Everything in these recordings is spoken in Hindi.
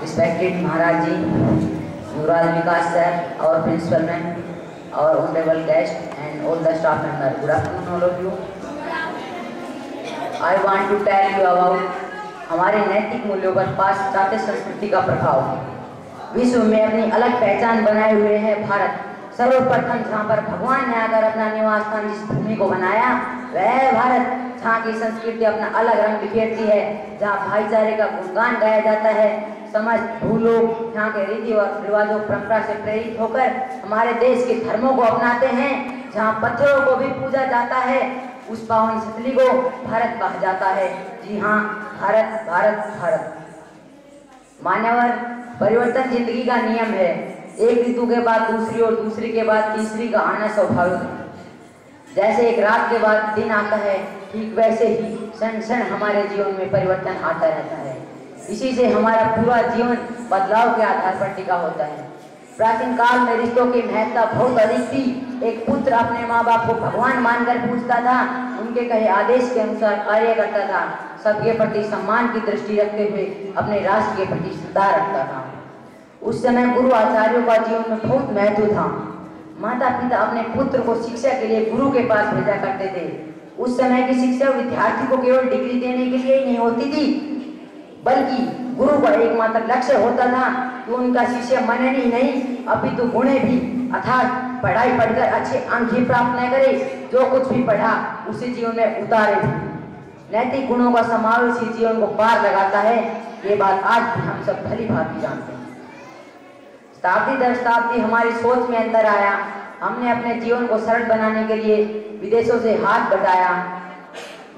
respected Maharaj ji, Yuvraj Vikas sir, our principal man, our honorable guest, and all the staff members. Good afternoon, all of you. I want to tell you about हमारे नैतिक मूल्यों पर पाश्चात्य संस्कृति का प्रभाव। विश्व में अपनी अलग पहचान बनाए हुए है भारत। सर्वप्रथम जहाँ पर भगवान ने आकर अपना निवास स्थान जिस भूमि को बनाया वह भारत, जहाँ की संस्कृति अपना अलग रंग बिखेरती है, जहाँ भाईचारे का गुणगान गाया जाता है। समस्त भूलोग यहाँ के रीति और रिवाजों परंपरा से प्रेरित होकर हमारे देश के धर्मों को अपनाते हैं। जहाँ पत्थरों को भी पूजा जाता है, उस पावन स्थली को भारत कहा जाता है। जी हाँ, भारत भारत भारत। मानवर परिवर्तन जिंदगी का नियम है। एक ऋतु के बाद दूसरी और दूसरी के बाद तीसरी का आना स्वाभाविक है। जैसे एक रात के बाद दिन आता है, ठीक वैसे ही क्षण क्षण हमारे जीवन में परिवर्तन आता रहता है। इसी से हमारा पूरा जीवन बदलाव के आधार पर टिका होता है। प्राचीन काल में रिश्तों की महत्ता बहुत अधिक थी। एक पुत्र अपने माँ बाप को भगवान मानकर पूजता था, उनके कहे आदेश के अनुसार कार्य करता था, सबके प्रति सम्मान की दृष्टि रखते हुए अपने राष्ट्र के प्रति श्रद्धा रखता था। उस समय गुरु आचार्यों का जीवन में बहुत महत्व था। माता पिता अपने पुत्र को शिक्षा के लिए गुरु के पास भेजा करते थे। उस समय की शिक्षा विद्यार्थी को केवल डिग्री देने के लिए ही नहीं होती थी, बल्कि गुरु का एकमात्र लक्ष्य होता था कि उनका शिष्य मने ही नहीं अपितु गुणे भी, अर्थात पढ़ाई पढ़कर अच्छे अंक ही प्राप्त न करे, जो कुछ भी पढ़ा उसे जीवन में उतारे भी। नैतिक गुणों का समावेश ही जीवन को पार लगाता है। ये बात आज भी हम सब भली भांति जानते हैं। शताब्दी दर शताब्दी हमारी सोच में अंतर आया। हमने अपने जीवन को सरल बनाने के लिए विदेशों से हाथ बटाया,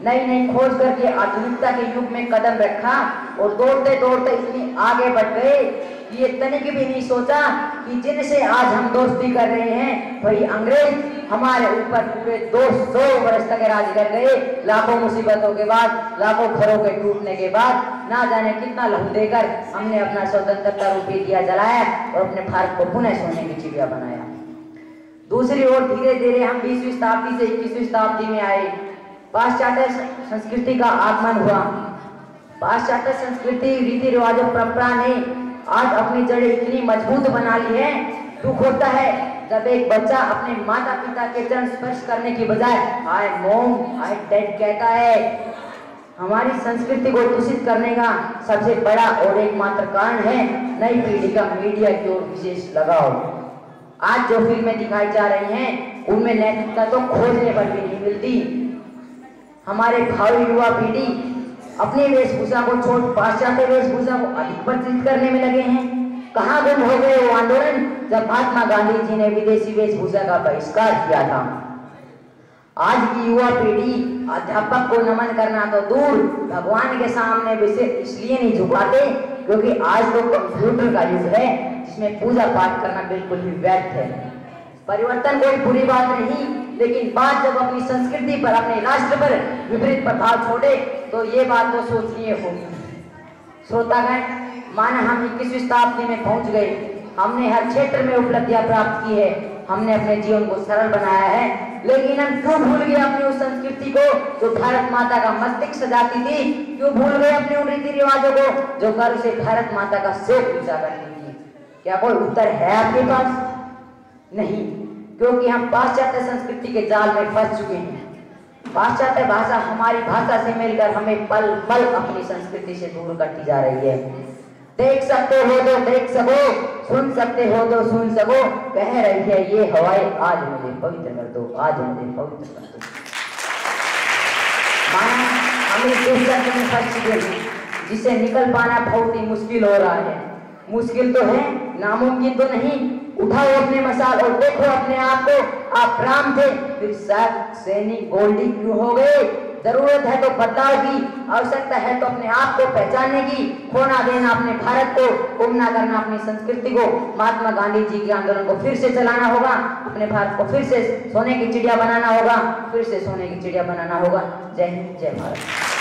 नई नई खोज करके आधुनिकता के युग में कदम रखा और दौड़ते दौड़ते इतनी आगे बढ़ गए कि ये तनिक भी नहीं सोचा कि जिनसे आज हम दोस्ती कर रहे हैं वही अंग्रेज हमारे ऊपर पूरे 200 वर्ष तक राज कर गए। लाखों मुसीबतों के बाद, लाखों घरों के टूटने के बाद, ना जाने कितना लहू देकर हमने अपना स्वतंत्रता रूपी दिया जलाया और अपने भारत को पुनः सोने की चिड़िया बनाया। दूसरी ओर धीरे धीरे हम 20वीं शताब्दी से 21वीं शताब्दी में आए। पाश्चात्य संस्कृति का आगमन हुआ। पाश्चात्य संस्कृति, रीति रिवाजों, परंपरा ने आज अपनी जड़ें इतनी मजबूत बना ली है। दुख होता है जब एक बच्चा अपने माता पिता के चरण स्पर्श करने की बजाय आई मॉम, आई डैड कहता है। हमारी संस्कृति को दूषित करने का सबसे बड़ा और एकमात्र कारण है नई पीढ़ी का मीडिया की ओर विशेष लगाव। आज जो फिल्में दिखाई जा रही हैं उनमें नैतिकता तो खोजने पर भी नहीं मिलती। हमारे भावी युवा पीढ़ी अपनी वेशभूषा को छोड़ पाश्चात्य वेशभूषा को अधिक प्रचलित करने में लगे हैं। कहाँ गुम हो गए वो आंदोलन जब महात्मा गांधी जी ने विदेशी वेशभूषा का बहिष्कार किया था। आज की युवा पीढ़ी अध्यापक को नमन करना तो दूर, भगवान के सामने विषय इसलिए नहीं झुकाते क्योंकि आज तो कंप्यूटर का युग है जिसमें पूजा पाठ करना बिल्कुल ही व्यर्थ है। परिवर्तन कोई बुरी बात नहीं, लेकिन बात जब अपनी संस्कृति पर, अपने राष्ट्र पर विपरीत प्रभाव छोड़े तो ये बात तो सोचनीय होगी। श्रोतागण, माना हम 21वीं शताब्दी में पहुंच गए। हमने हर क्षेत्र में उपलब्धियां प्राप्त की है, हमने अपने जीवन को सरल बनाया है, लेकिन हम क्यों भूल गए अपनी उस संस्कृति को जो भारत माता का मस्तक सजाती थी? क्यों भूल गए अपने उन रीति रिवाजों को जो गर्व से भारत माता का सिर ऊंचा करती थी? क्या कोई उत्तर है आपके पास? नहीं, क्योंकि हम पाश्चात्य संस्कृति के जाल में फंस चुके हैं। पाश्चात्य भाषा हमारी भाषा से मिलकर हमें पल पल अपनी संस्कृति से दूर करती जा रही है। देख सकते हो तो देख सको, सुन सकते हो तो सुन सको, कह रही है ये हवाएं आज मुझे पवित्र कर दो, आज मुझे पवित्र कर दो। माना हम इस दुष्चक्र में फंस चुके हैं जिससे निकल पाना बहुत ही मुश्किल हो रहा है। मुश्किल तो है, नामुमकिन तो नहीं। उठाओ अपने मसाल और देखो अपने आप को। आप राम थे, फिर सैनिक गोल्डी क्यों हो गए? जरूरत है तो बदलाव की, आवश्यकता है तो अपने आप को पहचानने की। खोना देना अपने भारत को, गुम ना करना अपनी संस्कृति को। महात्मा गांधी जी के आंदोलन को फिर से चलाना होगा, अपने भारत को फिर से सोने की चिड़िया बनाना होगा, फिर से सोने की चिड़िया बनाना होगा। जय हिंद, जय भारत।